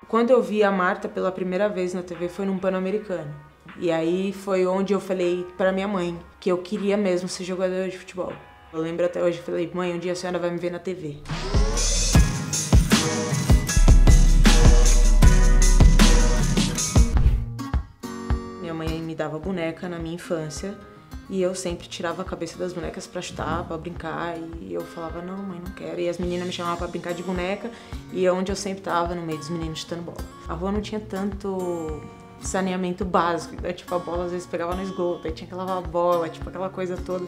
Quando eu vi a Marta pela primeira vez na TV foi num Pan-Americano. E aí foi onde eu falei pra minha mãe que eu queria mesmo ser jogadora de futebol. Eu lembro até hoje, falei, mãe, um dia a senhora vai me ver na TV. Minha mãe me dava boneca na minha infância e eu sempre tirava a cabeça das bonecas pra chutar, pra brincar, e eu falava, não, mãe, não quero. E as meninas me chamavam pra brincar de boneca e é onde eu sempre tava, no meio dos meninos chutando bola. A rua não tinha tanto saneamento básico, né? Tipo, a bola às vezes pegava no esgoto, aí tinha que lavar a bola, tipo, aquela coisa toda.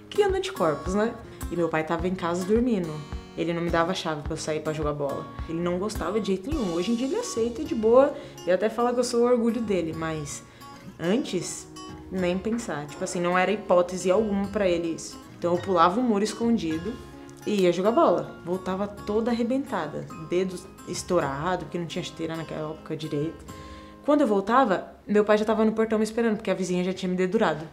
Criando anticorpos, né? E meu pai tava em casa dormindo. Ele não me dava chave pra eu sair pra jogar bola. Ele não gostava de jeito nenhum. Hoje em dia ele aceita de boa e até fala que eu sou o orgulho dele, mas antes, nem pensar. Tipo assim, não era hipótese alguma pra ele isso. Então eu pulava um muro escondido e ia jogar bola. Voltava toda arrebentada, dedo estourado, porque não tinha esteira naquela época direito. Quando eu voltava, meu pai já tava no portão me esperando, porque a vizinha já tinha me dedurado.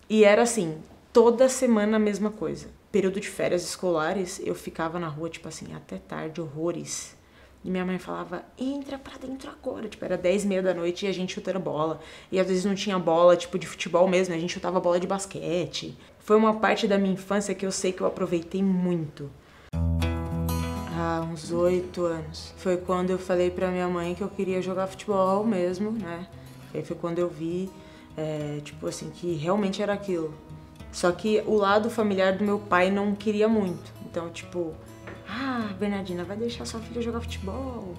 E era assim, toda semana a mesma coisa. Período de férias escolares, eu ficava na rua, tipo assim, até tarde, horrores. E minha mãe falava, entra pra dentro agora. Tipo, era 10h30 da noite e a gente chutando bola. E às vezes não tinha bola, tipo, de futebol mesmo, a gente chutava bola de basquete. Foi uma parte da minha infância que eu sei que eu aproveitei muito. Há uns 8 anos. Foi quando eu falei pra minha mãe que eu queria jogar futebol mesmo, né? E aí foi quando eu vi, tipo assim, que realmente era aquilo. Só que o lado familiar do meu pai não queria muito. Então, tipo, Bernardina, vai deixar sua filha jogar futebol?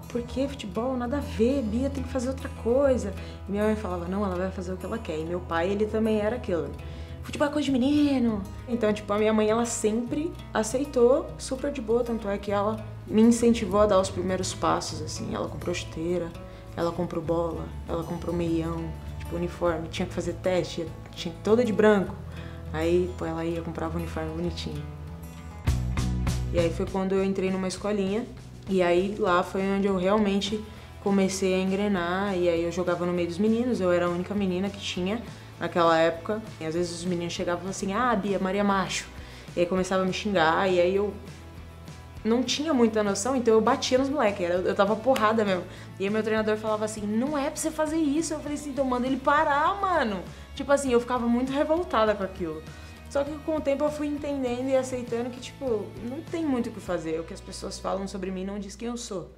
Por que futebol? Nada a ver, Bia tem que fazer outra coisa. E minha mãe falava, não, ela vai fazer o que ela quer. E meu pai, ele também era aquilo. Futebol é coisa de menino. Então, tipo, a minha mãe, ela sempre aceitou super de boa. Tanto é que ela me incentivou a dar os primeiros passos, assim. Ela comprou chuteira, ela comprou bola, ela comprou meião, tipo, uniforme. Tinha que fazer teste, tinha toda de branco. Aí, pô, ela ia comprar um uniforme bonitinho. E aí foi quando eu entrei numa escolinha. E aí lá foi onde eu realmente comecei a engrenar. E aí eu jogava no meio dos meninos. Eu era a única menina que tinha naquela época. E às vezes os meninos chegavam e falavam assim, Bia, Maria Macho. E aí começava a me xingar. E aí eu não tinha muita noção, então eu batia nos moleques. Eu tava porrada mesmo. E aí meu treinador falava assim, não é pra você fazer isso. Eu falei assim, então manda ele parar, mano. Tipo assim, eu ficava muito revoltada com aquilo. Só que com o tempo eu fui entendendo e aceitando que, tipo, não tem muito o que fazer. O que as pessoas falam sobre mim não diz quem eu sou.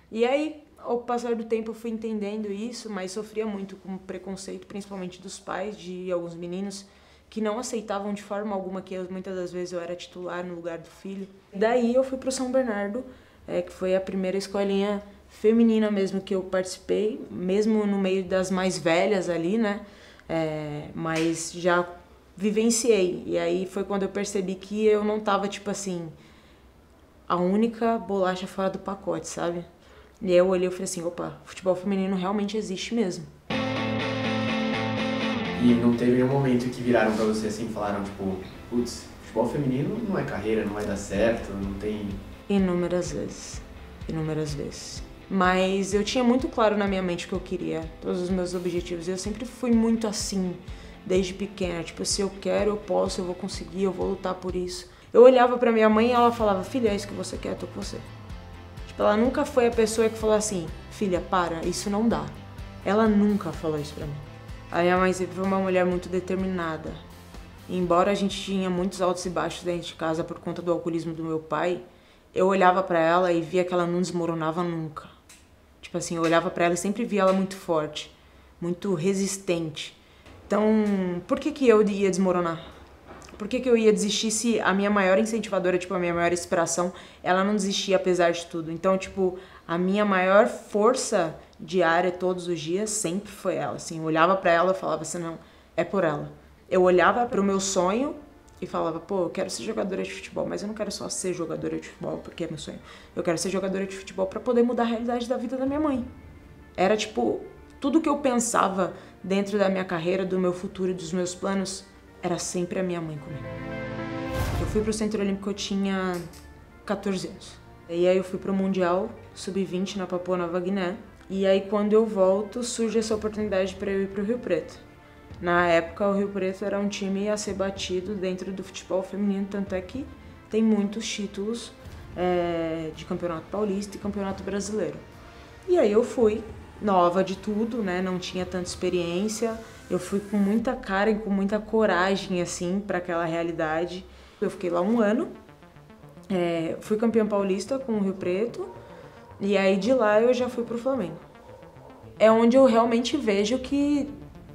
E aí, ao passar do tempo, eu fui entendendo isso, mas sofria muito com preconceito, principalmente dos pais de alguns meninos que não aceitavam de forma alguma que muitas das vezes eu era titular no lugar do filho. Daí eu fui pro São Bernardo, que foi a primeira escolinha feminina mesmo que eu participei, mesmo no meio das mais velhas ali, né? Mas já vivenciei. E aí foi quando eu percebi que eu não tava, tipo assim, a única bolacha fora do pacote, sabe? E aí eu olhei e falei assim, opa, futebol feminino realmente existe mesmo. E não teve nenhum momento que viraram pra você assim e falaram, tipo, putz, futebol feminino não é carreira, não vai dar certo, não tem... Inúmeras vezes. Inúmeras vezes. Mas eu tinha muito claro na minha mente o que eu queria, todos os meus objetivos. Eu sempre fui muito assim, desde pequena. Tipo, se eu quero, eu posso, eu vou conseguir, eu vou lutar por isso. Eu olhava pra minha mãe e ela falava, filha, é isso que você quer, eu tô com você. Tipo, ela nunca foi a pessoa que falou assim, filha, para, isso não dá. Ela nunca falou isso pra mim. A minha mãe sempre foi uma mulher muito determinada. E embora a gente tinha muitos altos e baixos dentro de casa por conta do alcoolismo do meu pai, eu olhava pra ela e via que ela não desmoronava nunca. Tipo assim, eu olhava pra ela e sempre via ela muito forte, muito resistente. Então, por que eu ia desmoronar? Por que eu ia desistir se a minha maior incentivadora, tipo, a minha maior inspiração, ela não desistia apesar de tudo? Então, tipo, a minha maior força diária todos os dias sempre foi ela, assim. Eu olhava pra ela e falava assim, não, é por ela. Eu olhava pro meu sonho e falava, pô, eu quero ser jogadora de futebol, mas eu não quero só ser jogadora de futebol porque é meu sonho. Eu quero ser jogadora de futebol pra poder mudar a realidade da vida da minha mãe. Era, tipo, tudo que eu pensava dentro da minha carreira, do meu futuro e dos meus planos, era sempre a minha mãe comigo. Eu fui pro Centro Olímpico, eu tinha 14 anos. E aí eu fui pro Mundial Sub-20 na Papua Nova Guiné. E aí quando eu volto, surge essa oportunidade para eu ir pro Rio Preto. Na época, o Rio Preto era um time a ser batido dentro do futebol feminino, tanto é que tem muitos títulos de Campeonato Paulista e Campeonato Brasileiro. E aí eu fui, nova de tudo, né? Não tinha tanta experiência. Eu fui com muita cara e com muita coragem, assim, para aquela realidade. Eu fiquei lá 1 ano, fui campeã paulista com o Rio Preto, e aí de lá eu já fui pro Flamengo. É onde eu realmente vejo que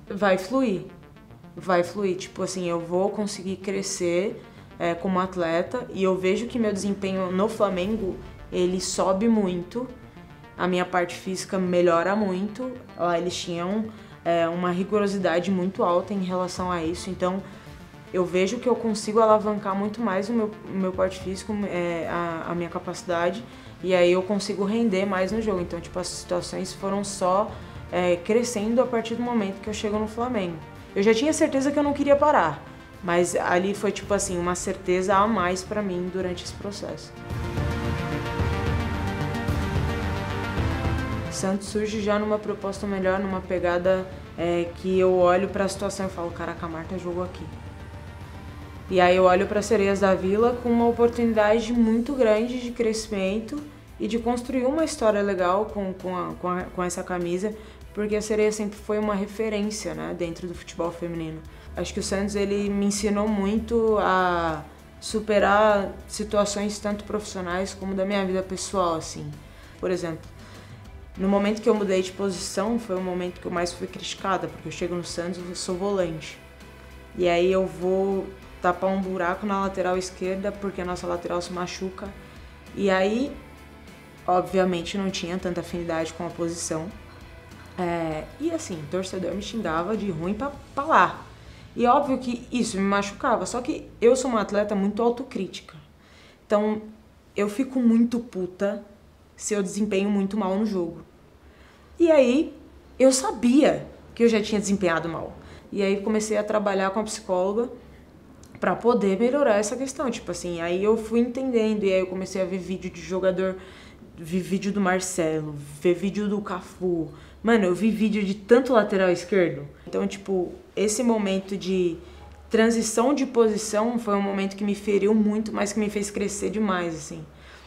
vai fluir. Vai fluir, tipo assim, eu vou conseguir crescer como atleta, e eu vejo que meu desempenho no Flamengo, ele sobe muito, a minha parte física melhora muito. Lá eles tinham uma rigorosidade muito alta em relação a isso, então eu vejo que eu consigo alavancar muito mais o meu porte físico, a minha capacidade, e aí eu consigo render mais no jogo. Então, tipo, as situações foram só crescendo a partir do momento que eu chego no Flamengo. Eu já tinha certeza que eu não queria parar, mas ali foi, tipo assim, uma certeza a mais pra mim durante esse processo. Santos surge já numa proposta melhor, numa pegada que eu olho pra situação e falo, caraca, a Marta jogou aqui. E aí eu olho para Sereias da Vila com uma oportunidade muito grande de crescimento e de construir uma história legal com essa camisa, porque a Sereias sempre foi uma referência, né, dentro do futebol feminino. Acho que o Santos, ele me ensinou muito a superar situações tanto profissionais como da minha vida pessoal, assim. Por exemplo, no momento que eu mudei de posição, foi o momento que eu mais fui criticada, porque eu chego no Santos e sou volante. E aí eu vou tapar um buraco na lateral esquerda porque a nossa lateral se machuca. E aí, obviamente, não tinha tanta afinidade com a posição. E assim, o torcedor me xingava de ruim pra lá. E óbvio que isso me machucava, só que eu sou uma atleta muito autocrítica. Então, eu fico muito puta se eu desempenho muito mal no jogo. E aí, eu sabia que eu já tinha desempenhado mal. E aí comecei a trabalhar com a psicóloga pra poder melhorar essa questão, tipo assim, aí eu fui entendendo, e aí eu comecei a ver vídeo de jogador, vi vídeo do Marcelo, ver vídeo do Cafu, mano, eu vi vídeo de tanto lateral esquerdo. Então, tipo, esse momento de transição de posição foi um momento que me feriu muito, mas que me fez crescer demais, assim,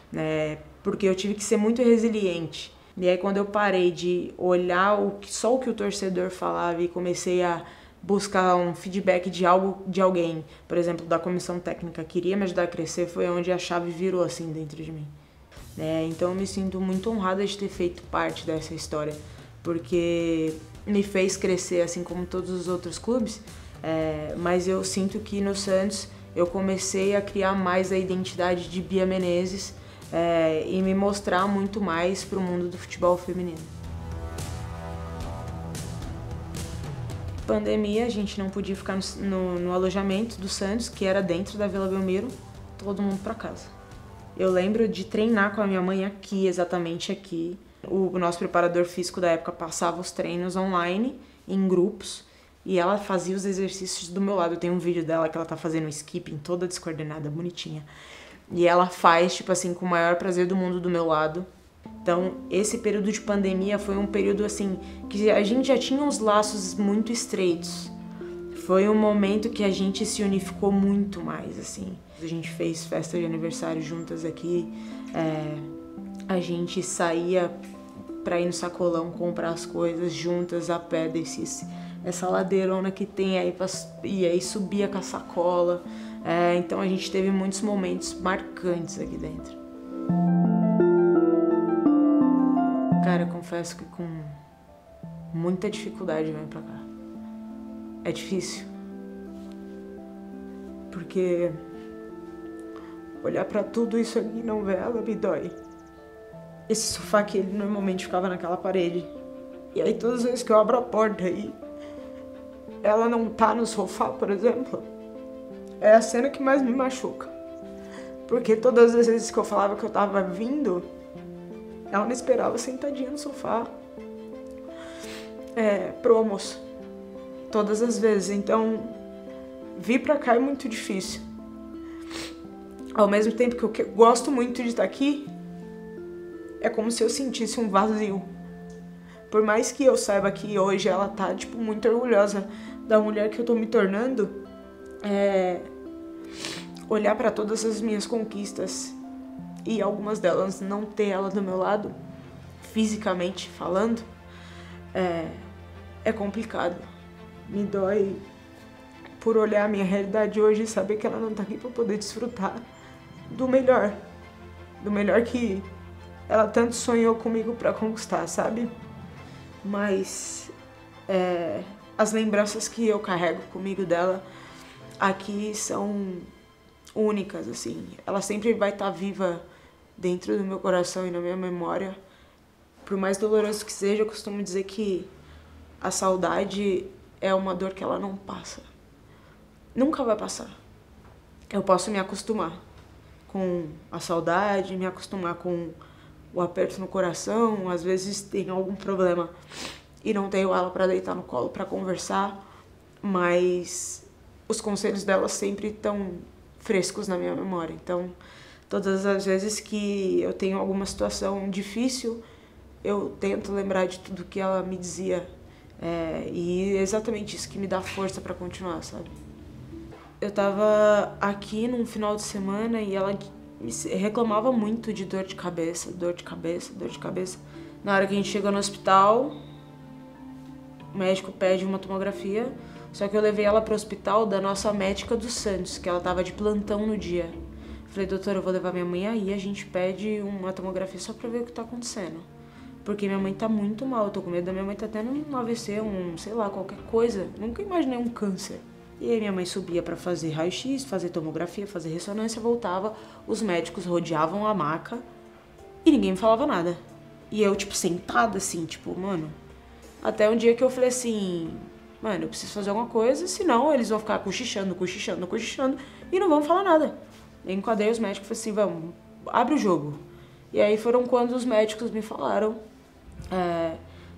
né, porque eu tive que ser muito resiliente. E aí quando eu parei de olhar só o que o torcedor falava e comecei a buscar um feedback de alguém, por exemplo, da comissão técnica, que queria me ajudar a crescer, foi onde a chave virou assim dentro de mim. Então eu me sinto muito honrada de ter feito parte dessa história, porque me fez crescer assim como todos os outros clubes, mas eu sinto que no Santos eu comecei a criar mais a identidade de Bia Menezes e me mostrar muito mais para o mundo do futebol feminino. Pandemia, a gente não podia ficar no alojamento do Santos, que era dentro da Vila Belmiro, todo mundo pra casa. Eu lembro de treinar com a minha mãe aqui, exatamente aqui. O nosso preparador físico da época passava os treinos online, em grupos, e ela fazia os exercícios do meu lado. Eu tenho um vídeo dela que ela tá fazendo um skipping toda descoordenada, bonitinha. E ela faz, tipo assim, com o maior prazer do mundo do meu lado. Então, esse período de pandemia foi um período, assim, que a gente já tinha uns laços muito estreitos. Foi um momento que a gente se unificou muito mais, assim. A gente fez festa de aniversário juntas aqui, a gente saía pra ir no sacolão comprar as coisas juntas a pé, descia essa ladeirona que tem aí, e aí subia com a sacola. Então a gente teve muitos momentos marcantes aqui dentro. Cara, eu confesso que com muita dificuldade eu venho pra cá. É difícil. Porque olhar pra tudo isso aqui não ver ela me dói. Esse sofá que ele normalmente ficava naquela parede. E aí todas as vezes que eu abro a porta e ela não tá no sofá, por exemplo, é a cena que mais me machuca. Porque todas as vezes que eu falava que eu tava vindo, ela me esperava sentadinha no sofá pro almoço. Todas as vezes. Então, vir pra cá é muito difícil. Ao mesmo tempo que eu gosto muito de estar aqui, é como se eu sentisse um vazio. Por mais que eu saiba que hoje ela tá, tipo, muito orgulhosa da mulher que eu tô me tornando, olhar pra todas as minhas conquistas e algumas delas não ter ela do meu lado, fisicamente falando, é complicado. Me dói por olhar a minha realidade hoje e saber que ela não tá aqui pra poder desfrutar do melhor que ela tanto sonhou comigo pra conquistar, sabe? Mas as lembranças que eu carrego comigo dela aqui são únicas, assim. Ela sempre vai estar viva dentro do meu coração e na minha memória. Por mais doloroso que seja, eu costumo dizer que a saudade é uma dor que ela não passa. Nunca vai passar. Eu posso me acostumar com a saudade, me acostumar com o aperto no coração, às vezes tem algum problema e não tenho ela para deitar no colo para conversar, mas os conselhos dela sempre estão frescos na minha memória. Então, todas as vezes que eu tenho alguma situação difícil, eu tento lembrar de tudo que ela me dizia, e é exatamente isso que me dá força para continuar, sabe? Eu tava aqui num final de semana e ela reclamava muito de dor de cabeça, dor de cabeça, dor de cabeça. Na hora que a gente chegou no hospital, o médico pede uma tomografia, só que eu levei ela pro hospital da nossa médica do Santos, que ela tava de plantão no dia. Falei, doutora, eu vou levar minha mãe aí, a gente pede uma tomografia só pra ver o que tá acontecendo. Porque minha mãe tá muito mal, eu tô com medo da minha mãe tá tendo um AVC, sei lá, qualquer coisa. Nunca imaginei um câncer. E aí minha mãe subia pra fazer raio-x, fazer tomografia, fazer ressonância, voltava, os médicos rodeavam a maca e ninguém me falava nada. E eu, tipo, sentada assim, tipo, mano... Até um dia que eu falei assim, mano, eu preciso fazer alguma coisa, senão eles vão ficar cochichando e não vão falar nada. Eu enquadrei os médicos e falei assim, vamos, abre o jogo. E aí foram quando os médicos me falaram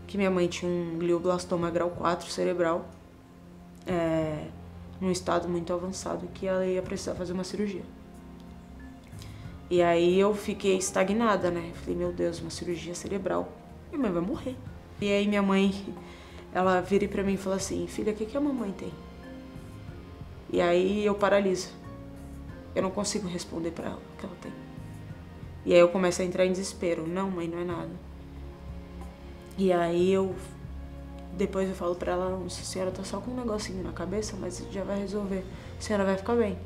que minha mãe tinha um glioblastoma grau 4 cerebral, num estado muito avançado, e que ela ia precisar fazer uma cirurgia. E aí eu fiquei estagnada, né? Falei, meu Deus, uma cirurgia cerebral, minha mãe vai morrer. E aí minha mãe, ela vira pra mim e fala assim, filha, o que a mamãe tem? E aí eu paraliso. Eu não consigo responder pra ela o que ela tem. E aí eu começo a entrar em desespero. Não, mãe, não é nada. E aí depois eu falo pra ela, a senhora tá só com um negocinho na cabeça, mas já vai resolver. A senhora vai ficar bem.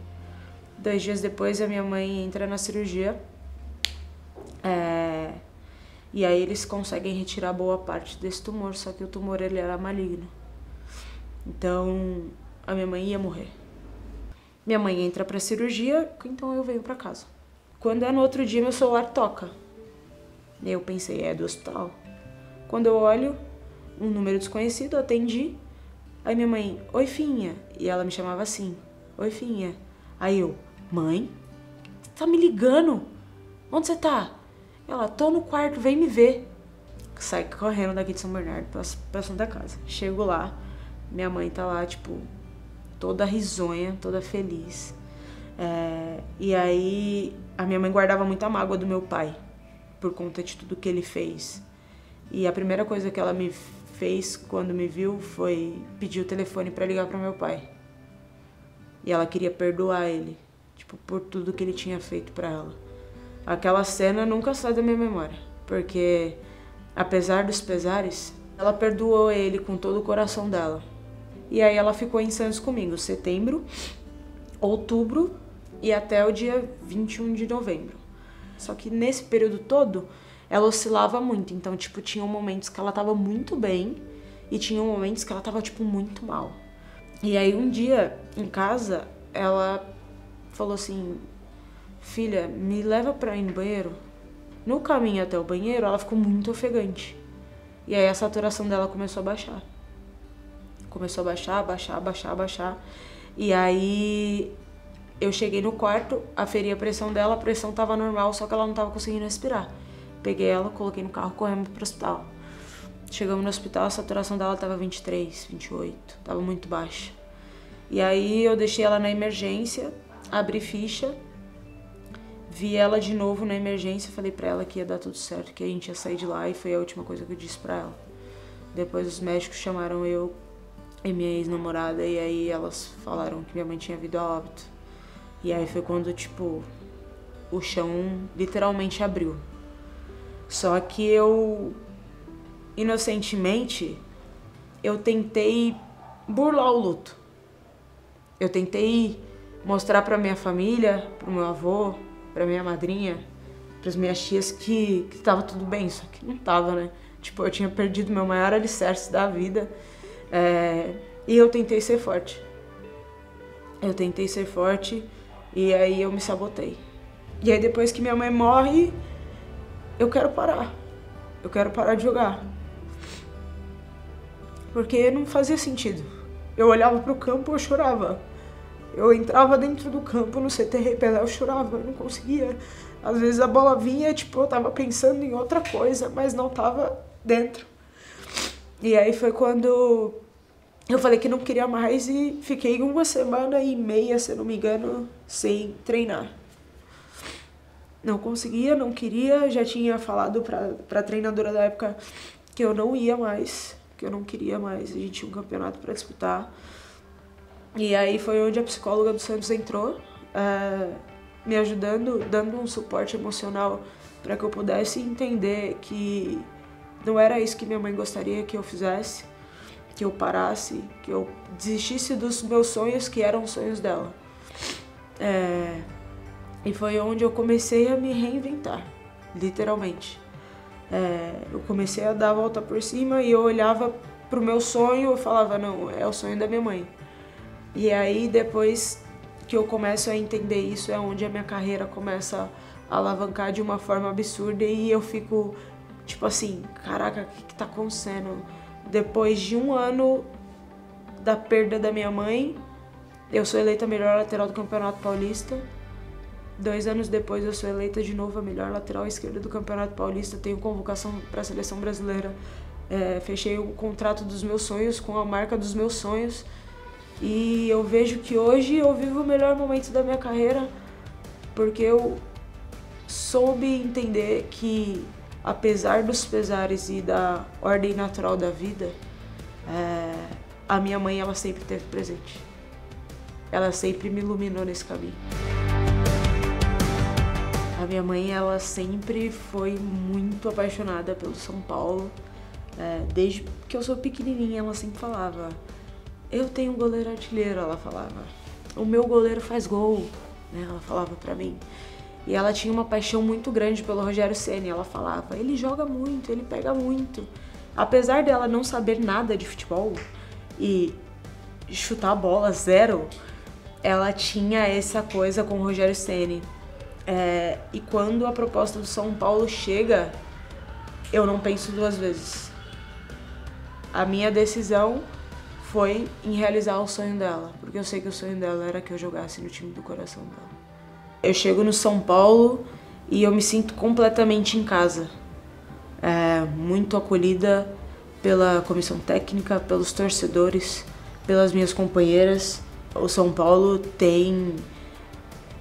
2 dias depois a minha mãe entra na cirurgia. E aí eles conseguem retirar boa parte desse tumor, só que o tumor ele era maligno. Então a minha mãe ia morrer. Minha mãe entra pra cirurgia, então eu venho pra casa. Quando no outro dia meu celular toca. Eu pensei, é do hospital. Quando eu olho, um número desconhecido, atendi. Aí minha mãe, oi Finha. E ela me chamava assim, oi Finha. Aí eu, mãe, tá me ligando? Onde você tá? Ela, tô no quarto, vem me ver. Sai correndo daqui de São Bernardo pra Santa Casa. Chego lá, minha mãe tá lá, tipo, toda risonha, toda feliz. E aí, a minha mãe guardava muita mágoa do meu pai, por conta de tudo que ele fez. E a primeira coisa que ela me fez quando me viu foi pedir o telefone pra ligar pro meu pai. E ela queria perdoar ele, tipo, por tudo que ele tinha feito pra ela. Aquela cena nunca sai da minha memória, porque, apesar dos pesares, ela perdoou ele com todo o coração dela. E aí ela ficou em Santos comigo, setembro, outubro e até o dia 21 de novembro. Só que nesse período todo, ela oscilava muito. Então, tipo, tinham momentos que ela tava muito bem e tinham momentos que ela tava, tipo, muito mal. E aí um dia, em casa, ela falou assim, filha, me leva pra ir no banheiro. No caminho até o banheiro, ela ficou muito ofegante. E aí a saturação dela começou a baixar. Começou a baixar. E aí eu cheguei no quarto, aferi a pressão dela, a pressão tava normal, só que ela não tava conseguindo respirar. Peguei ela, coloquei no carro, corremos pro hospital. Chegamos no hospital, a saturação dela tava 23, 28, tava muito baixa. E aí eu deixei ela na emergência, abri ficha, vi ela de novo na emergência, falei pra ela que ia dar tudo certo, que a gente ia sair de lá, e foi a última coisa que eu disse pra ela. Depois os médicos chamaram eu e minha ex-namorada, e aí elas falaram que minha mãe tinha vindo a óbito. E aí foi quando, tipo, o chão literalmente abriu. Só que eu, inocentemente, eu tentei burlar o luto. Eu tentei mostrar pra minha família, pro meu avô, pra minha madrinha, pras minhas tias que tava tudo bem, só que não tava, né? Tipo, eu tinha perdido meu maior alicerce da vida, e eu tentei ser forte. Eu tentei ser forte e aí eu me sabotei. E aí depois que minha mãe morre, eu quero parar. Eu quero parar de jogar. Porque não fazia sentido. Eu olhava pro campo e eu chorava. Eu entrava dentro do campo no CT Rei Pelé, eu chorava, eu não conseguia. Às vezes a bola vinha, tipo, eu tava pensando em outra coisa, mas não tava dentro. E aí foi quando eu falei que não queria mais e fiquei 1,5 semanas, se eu não me engano, sem treinar. Não conseguia, não queria, já tinha falado pra treinadora da época que eu não ia mais, que eu não queria mais, a gente tinha um campeonato pra disputar. E aí foi onde a psicóloga do Santos entrou, me ajudando, dando um suporte emocional para que eu pudesse entender que não era isso que minha mãe gostaria que eu fizesse, que eu parasse, que eu desistisse dos meus sonhos, que eram os sonhos dela. E foi onde eu comecei a me reinventar, literalmente. Eu comecei a dar a volta por cima e eu olhava pro meu sonho e falava, não, é o sonho da minha mãe. E aí, depois que eu começo a entender isso, é onde a minha carreira começa a alavancar de uma forma absurda e eu fico, tipo assim, caraca, o que tá acontecendo? Depois de 1 ano da perda da minha mãe, eu sou eleita a melhor lateral do Campeonato Paulista. 2 anos depois, eu sou eleita de novo a melhor lateral esquerda do Campeonato Paulista. Tenho convocação para a seleção brasileira. Fechei o contrato dos meus sonhos com a marca dos meus sonhos. E eu vejo que hoje eu vivo o melhor momento da minha carreira porque eu soube entender que, apesar dos pesares e da ordem natural da vida, a minha mãe, ela sempre esteve presente. Ela sempre me iluminou nesse caminho. A minha mãe, ela sempre foi muito apaixonada pelo São Paulo. Desde que eu sou pequenininha, ela sempre falava: eu tenho um goleiro artilheiro, ela falava. O meu goleiro faz gol, né? Ela falava pra mim. E ela tinha uma paixão muito grande pelo Rogério Ceni. Ela falava, ele joga muito, ele pega muito. Apesar dela não saber nada de futebol e chutar a bola zero, ela tinha essa coisa com o Rogério Ceni. E quando a proposta do São Paulo chega, eu não penso 2 vezes. A minha decisão foi em realizar o sonho dela, porque eu sei que o sonho dela era que eu jogasse no time do coração dela. Eu chego no São Paulo e eu me sinto completamente em casa. Muito acolhida pela comissão técnica, pelos torcedores, pelas minhas companheiras. O São Paulo tem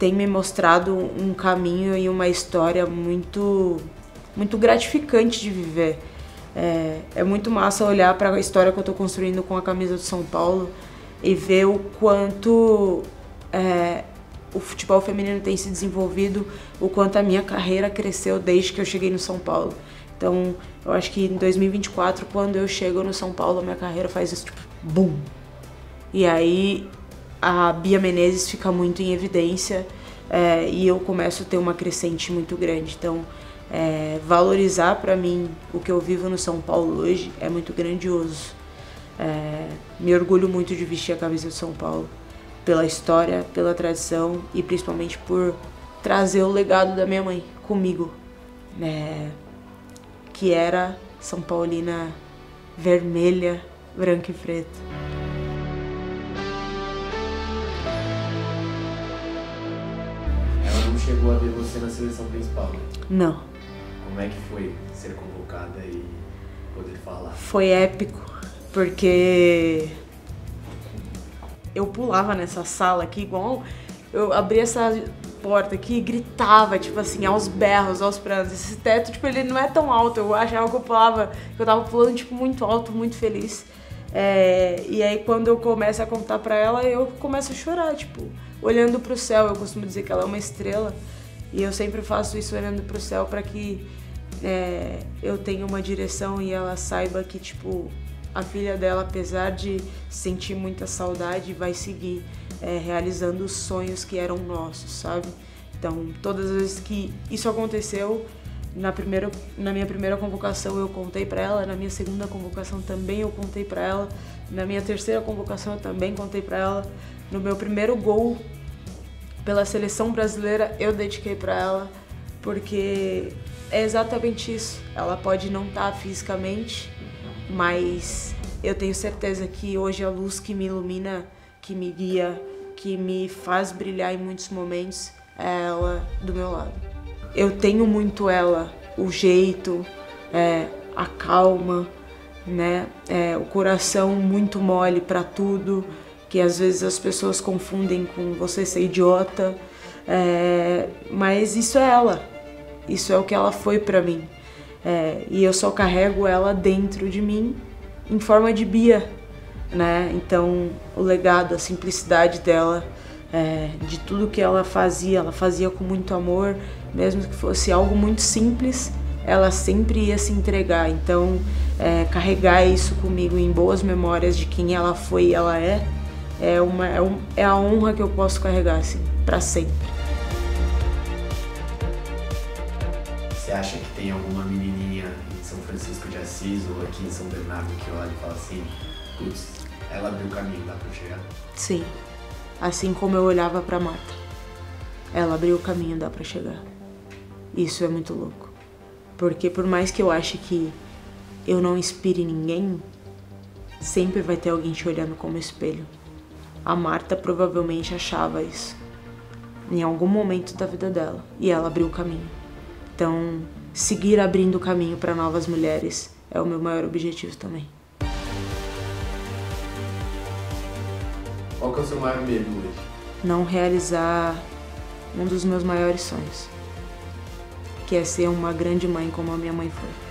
me mostrado um caminho e uma história muito, muito gratificante de viver. É muito massa olhar para a história que eu estou construindo com a camisa do São Paulo e ver o quanto o futebol feminino tem se desenvolvido, o quanto a minha carreira cresceu desde que eu cheguei no São Paulo. Então, eu acho que em 2024, quando eu chego no São Paulo, a minha carreira faz isso, tipo, BUM! E aí a Bia Menezes fica muito em evidência e eu começo a ter uma crescente muito grande. Então, valorizar pra mim o que eu vivo no São Paulo hoje é muito grandioso. Me orgulho muito de vestir a camisa do São Paulo, pela história, pela tradição e principalmente por trazer o legado da minha mãe comigo, que era São Paulina vermelha, branca e preta. Ela não chegou a ver você na seleção principal? Não. Como é que foi ser convocada e poder falar? Foi épico, porque eu pulava nessa sala aqui, igual eu abria essa porta aqui e gritava, tipo assim, aos berros, aos prantos. Esse teto, tipo, ele não é tão alto, eu achava que eu tava pulando, tipo, muito alto, muito feliz. E aí quando eu começo a contar pra ela, eu começo a chorar, tipo, olhando pro céu. Eu costumo dizer que ela é uma estrela E eu sempre faço isso olhando pro céu para que eu tenha uma direção e ela saiba que, tipo, a filha dela, apesar de sentir muita saudade, vai seguir realizando os sonhos que eram nossos, sabe? Então, todas as vezes que isso aconteceu, na minha primeira convocação eu contei pra ela, na minha segunda convocação também eu contei pra ela, na minha terceira convocação eu também contei pra ela, no meu primeiro gol pela seleção brasileira eu dediquei pra ela, porque é exatamente isso. Ela pode não estar fisicamente, mas eu tenho certeza que hoje a luz que me ilumina, que me guia, que me faz brilhar em muitos momentos é ela do meu lado. Eu tenho muito ela, o jeito, a calma, né? O coração muito mole pra tudo, que às vezes as pessoas confundem com você ser idiota, mas isso é ela, isso é o que ela foi pra mim. E eu só carrego ela dentro de mim em forma de Bia, né? Então o legado, a simplicidade dela, de tudo que ela fazia com muito amor, mesmo que fosse algo muito simples, ela sempre ia se entregar. Então carregar isso comigo em boas memórias de quem ela foi e ela é a honra que eu posso carregar assim, pra sempre. Você acha que tem alguma menininha em São Francisco de Assis ou aqui em São Bernardo que olha e fala assim, putz, ela abriu o caminho, dá pra chegar? Sim, assim como eu olhava pra Marta, ela abriu o caminho, dá pra chegar. Isso é muito louco, porque por mais que eu ache que eu não inspire ninguém, sempre vai ter alguém te olhando como espelho. A Marta provavelmente achava isso em algum momento da vida dela e ela abriu o caminho. Então, seguir abrindo o caminho para novas mulheres é o meu maior objetivo também. Qual que é o seu maior medo hoje? Não realizar um dos meus maiores sonhos, que é ser uma grande mãe como a minha mãe foi.